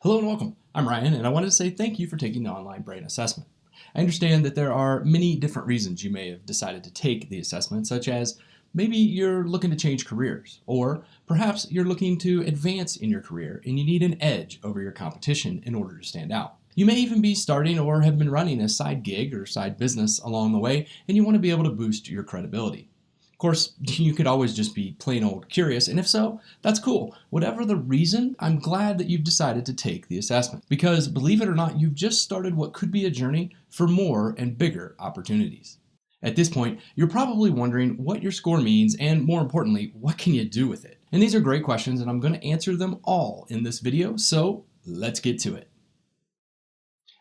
Hello and welcome. I'm Ryan, and I wanted to say thank you for taking the online brain assessment. I understand that there are many different reasons you may have decided to take the assessment, such as maybe you're looking to change careers, or perhaps you're looking to advance in your career and you need an edge over your competition in order to stand out. You may even be starting or have been running a side gig or side business along the way, and you want to be able to boost your credibility. Of course, you could always just be plain old curious, and if so, that's cool. Whatever the reason, I'm glad that you've decided to take the assessment, because believe it or not, you've just started what could be a journey for more and bigger opportunities. At this point, you're probably wondering what your score means, and more importantly, what can you do with it? And these are great questions, and I'm going to answer them all in this video, so let's get to it.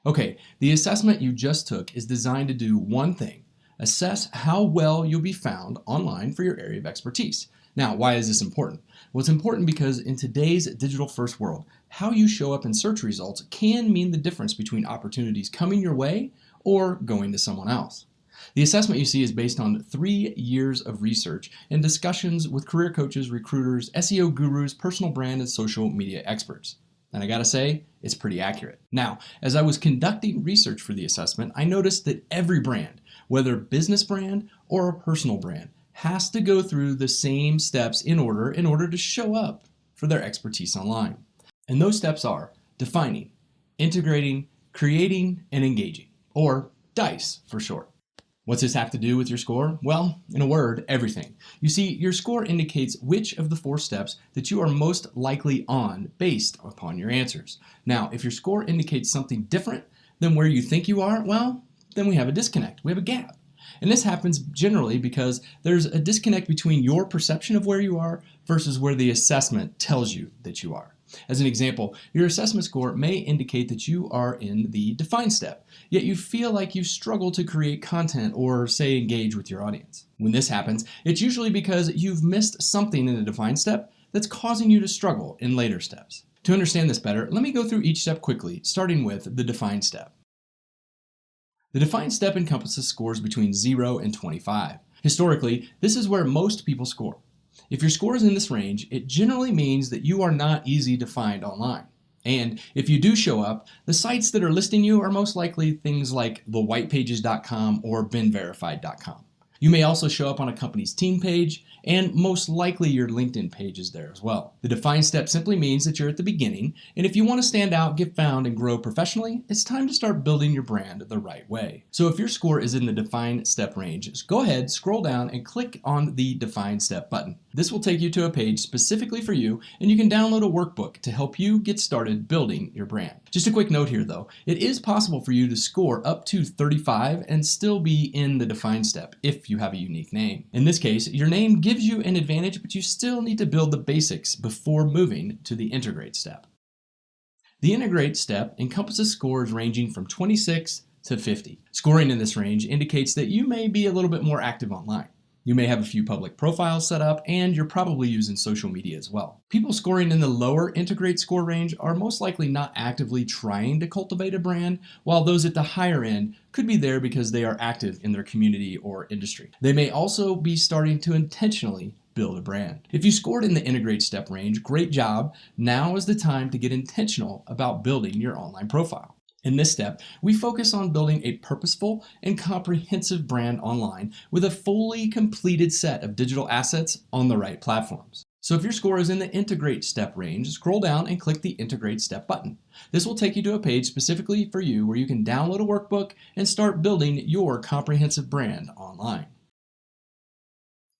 Okay, the assessment you just took is designed to do one thing: assess how well you'll be found online for your area of expertise. Now, why is this important? Well, it's important because in today's digital-first world, how you show up in search results can mean the difference between opportunities coming your way or going to someone else. The assessment you see is based on 3 years of research and discussions with career coaches, recruiters, SEO gurus, personal brand, and social media experts. And I gotta say, it's pretty accurate. Now, as I was conducting research for the assessment, I noticed that every brand, whether business brand or a personal brand, has to go through the same steps in order to show up for their expertise online. And those steps are defining, integrating, creating, and engaging, or DICE for short. What's this have to do with your score? Well, in a word, everything. You see, your score indicates which of the 4 steps that you are most likely on based upon your answers. Now, if your score indicates something different than where you think you are, well, then we have a disconnect, we have a gap. And this happens generally because there's a disconnect between your perception of where you are versus where the assessment tells you that you are. As an example, your assessment score may indicate that you are in the define step, yet you feel like you struggle to create content or, say, engage with your audience. When this happens, it's usually because you've missed something in the define step that's causing you to struggle in later steps. To understand this better, let me go through each step quickly, starting with the define step. The define step encompasses scores between 0 and 25. Historically, this is where most people score. If your score is in this range, it generally means that you are not easy to find online. And if you do show up, the sites that are listing you are most likely things like thewhitepages.com or beenverified.com. You may also show up on a company's team page, and most likely your LinkedIn page is there as well. The define step simply means that you're at the beginning, and if you want to stand out, get found, and grow professionally, it's time to start building your brand the right way. So if your score is in the define step range, just go ahead, scroll down, and click on the define step button. This will take you to a page specifically for you, and you can download a workbook to help you get started building your brand. Just a quick note here though, it is possible for you to score up to 35 and still be in the define step if you have a unique name. In this case, your name gives you an advantage, but you still need to build the basics before moving to the integrate step. The integrate step encompasses scores ranging from 26 to 50. Scoring in this range indicates that you may be a little bit more active online. You may have a few public profiles set up, and you're probably using social media as well. People scoring in the lower integrate score range are most likely not actively trying to cultivate a brand, while those at the higher end could be there because they are active in their community or industry. They may also be starting to intentionally build a brand. If you scored in the integrate step range, great job. Now is the time to get intentional about building your online profile. In this step, we focus on building a purposeful and comprehensive brand online with a fully completed set of digital assets on the right platforms. So if your score is in the integrate step range, scroll down and click the integrate step button. This will take you to a page specifically for you where you can download a workbook and start building your comprehensive brand online.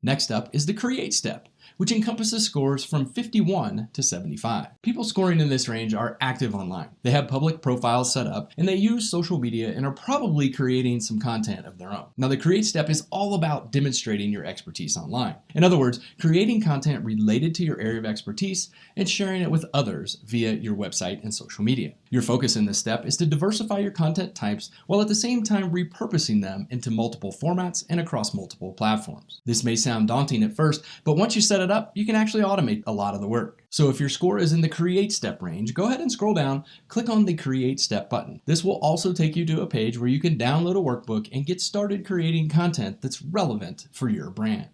Next up is the create step, which encompasses scores from 51 to 75. People scoring in this range are active online. They have public profiles set up, and they use social media and are probably creating some content of their own. Now, the create step is all about demonstrating your expertise online. In other words, creating content related to your area of expertise and sharing it with others via your website and social media. Your focus in this step is to diversify your content types while at the same time repurposing them into multiple formats and across multiple platforms. This may sound daunting at first, but once you set it up, you can actually automate a lot of the work. So if your score is in the create step range, go ahead and scroll down, click on the create step button. This will also take you to a page where you can download a workbook and get started creating content that's relevant for your brand.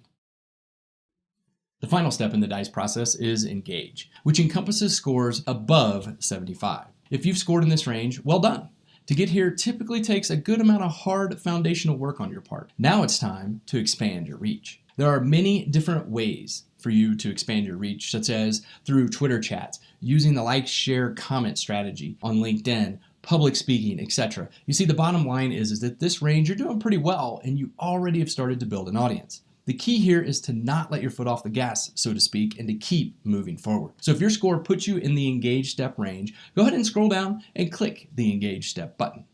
The final step in the DICE process is engage, which encompasses scores above 75. If you've scored in this range, well done. To get here typically takes a good amount of hard foundational work on your part. Now it's time to expand your reach. There are many different ways for you to expand your reach, such as through Twitter chats, using the like, share, comment strategy on LinkedIn, public speaking, etc. You see, the bottom line is that this range you're doing pretty well and you already have started to build an audience. The key here is to not let your foot off the gas, so to speak, and to keep moving forward. So if your score puts you in the engaged step range, go ahead and scroll down and click the engaged step button.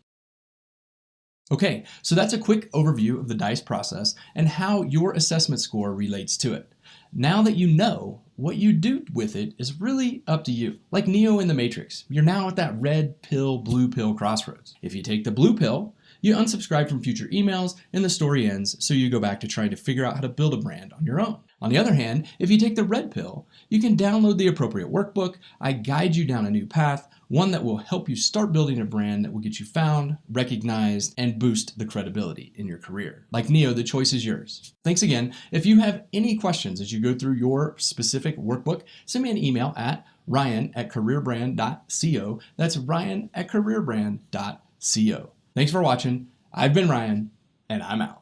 Okay, so that's a quick overview of the DICE process and how your assessment score relates to it. Now that you know, what you do with it is really up to you. Like Neo in the Matrix, you're now at that red pill, blue pill crossroads. If you take the blue pill, you unsubscribe from future emails and the story ends, so you go back to trying to figure out how to build a brand on your own. On the other hand, if you take the red pill, you can download the appropriate workbook. I guide you down a new path, one that will help you start building a brand that will get you found, recognized, and boost the credibility in your career. Like Neo, the choice is yours. Thanks again. If you have any questions as you go through your specific workbook, send me an email at ryan@careerbrand.co. That's ryan@careerbrand.co. Thanks for watching. I've been Ryan, and I'm out.